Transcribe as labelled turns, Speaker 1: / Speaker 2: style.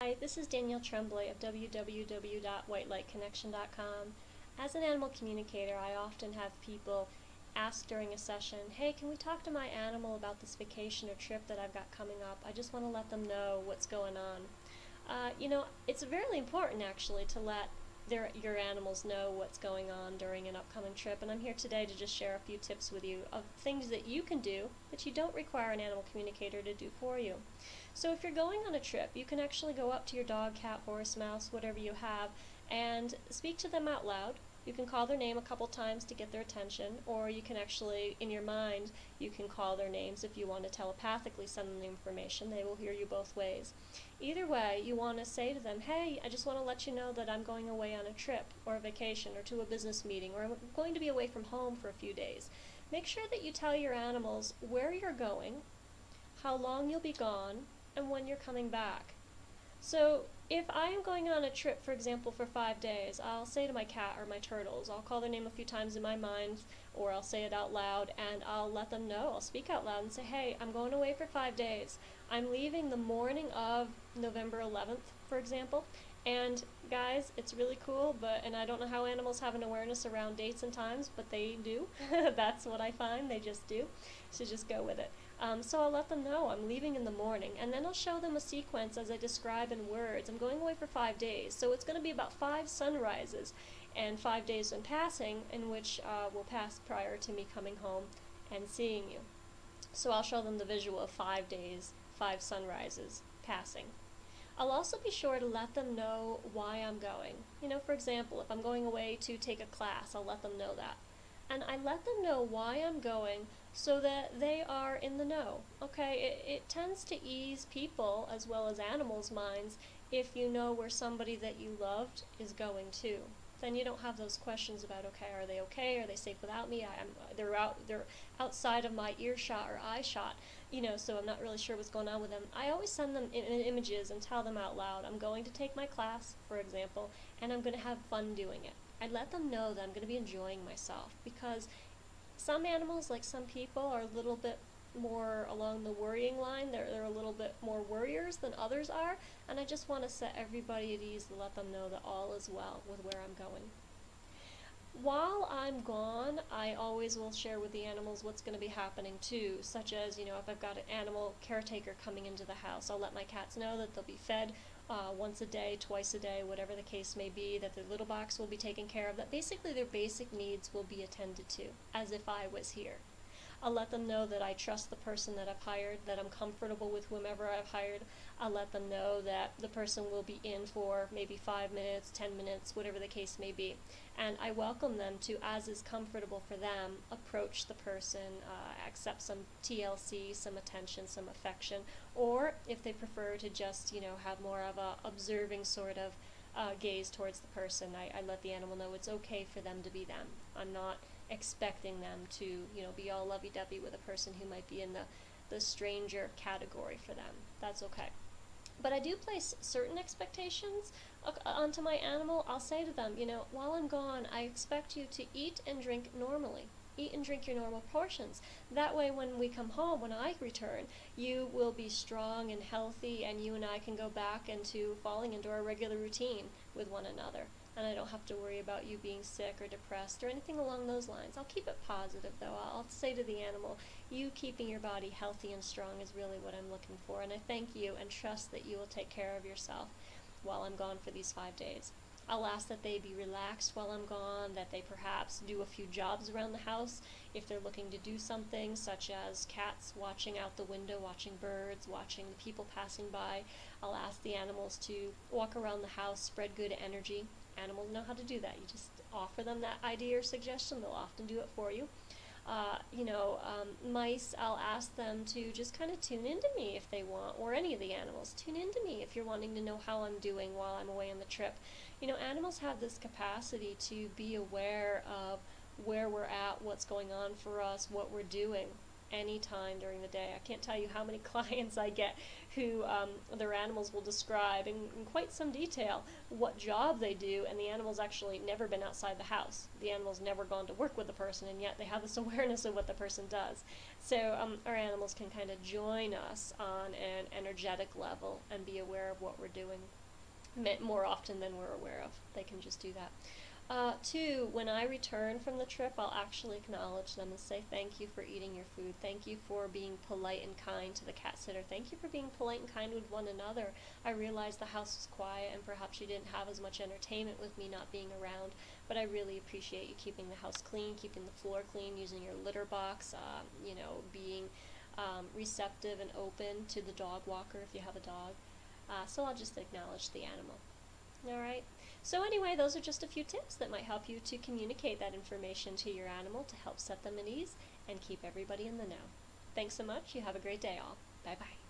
Speaker 1: Hi, this is Danielle Tremblay of www.whitelightconnection.com. As an animal communicator, I often have people ask during a session, hey, can we talk to my animal about this vacation or trip that I've got coming up? I just want to let them know what's going on. It's really important actually to let your animals know what's going on during an upcoming trip, and I'm here today to just share a few tips with you of things that you can do that you don't require an animal communicator to do for you. So if you're going on a trip, you can actually go up to your dog, cat, horse, mouse, whatever you have, and speak to them out loud. You can call their name a couple times to get their attention, or you can actually, in your mind, you can call their names if you want to telepathically send them the information. They will hear you both ways. Either way, you want to say to them, hey, I just want to let you know that I'm going away on a trip or a vacation or to a business meeting, or I'm going to be away from home for a few days. Make sure that you tell your animals where you're going, how long you'll be gone, and when you're coming back. So if I am going on a trip, for example, for 5 days, I'll say to my cat or my turtles, I'll call their name a few times in my mind, or I'll say it out loud, and I'll let them know. I'll speak out loud and say, hey, I'm going away for 5 days. I'm leaving the morning of November 11th, for example. And guys, it's really cool, and I don't know how animals have an awareness around dates and times, but they do. That's what I find, they just do. So just go with it. So I'll let them know I'm leaving in the morning, and then I'll show them a sequence as I describe in words. I'm going away for 5 days, so it's going to be about 5 sunrises and 5 days in passing, in which will pass prior to me coming home and seeing you. So I'll show them the visual of 5 days, 5 sunrises passing. I'll also be sure to let them know why I'm going. For example, if I'm going away to take a class, I'll let them know that. And I let them know why I'm going so that they are in the know. Okay, it tends to ease people as well as animals' minds if you know where somebody that you loved is going to. Then you don't have those questions about, okay, are they safe without me? They're outside of my earshot or eye shot, so I'm not really sure what's going on with them. I always send them images and tell them out loud, I'm going to take my class, for example, and I'm going to have fun doing it. I let them know that I'm going to be enjoying myself, because some animals, like some people, are a little bit more along the worrying line. They're a little bit more worriers than others are, and I just want to set everybody at ease to let them know that all is well with where I'm going. While I'm gone, I always will share with the animals what's going to be happening too, such as, if I've got an animal caretaker coming into the house, I'll let my cats know that they'll be fed once a day, twice a day, whatever the case may be, that their litter box will be taken care of, that basically their basic needs will be attended to, as if I was here. I'll let them know that I trust the person that I've hired, that I'm comfortable with whomever I've hired. I'll let them know that the person will be in for maybe 5 minutes, 10 minutes, whatever the case may be. And I welcome them to, as is comfortable for them, approach the person, accept some TLC, some attention, some affection, or if they prefer to just, have more of a observing sort of gaze towards the person, I let the animal know it's okay for them to be them. I'm not expecting them to, be all lovey-dovey with a person who might be in the stranger category for them. That's okay. But I do place certain expectations onto my animal. I'll say to them, while I'm gone, I expect you to eat and drink normally. Eat and drink your normal portions. That way when we come home, when I return, you will be strong and healthy, and you and I can go back into falling into our regular routine with one another. And I don't have to worry about you being sick or depressed or anything along those lines. I'll keep it positive, though. I'll say to the animal, you keeping your body healthy and strong is really what I'm looking for, and I thank you and trust that you will take care of yourself while I'm gone for these 5 days. I'll ask that they be relaxed while I'm gone, that they perhaps do a few jobs around the house if they're looking to do something, such as cats watching out the window, watching birds, watching the people passing by. I'll ask the animals to walk around the house, spread good energy. Animals know how to do that. You just offer them that idea or suggestion, they'll often do it for you. Mice, I'll ask them to just kind of tune into me if they want, or any of the animals. Tune into me if you're wanting to know how I'm doing while I'm away on the trip. Animals have this capacity to be aware of where we're at, what's going on for us, what we're doing. any time during the day. I can't tell you how many clients I get who their animals will describe in quite some detail what job they do, and the animal's actually never been outside the house. The animal's never gone to work with the person, and yet they have this awareness of what the person does. So our animals can kind of join us on an energetic level and be aware of what we're doing more often than we're aware of. They can just do that. Two, when I return from the trip, I'll actually acknowledge them and say thank you for eating your food. Thank you for being polite and kind to the cat sitter. Thank you for being polite and kind with one another. I realized the house was quiet and perhaps you didn't have as much entertainment with me not being around, but I really appreciate you keeping the house clean, keeping the floor clean, using your litter box, being receptive and open to the dog walker if you have a dog. So I'll just acknowledge the animal. Alright, so anyway, those are just a few tips that might help you to communicate that information to your animal to help set them at ease and keep everybody in the know. Thanks so much. You have a great day all. Bye-bye.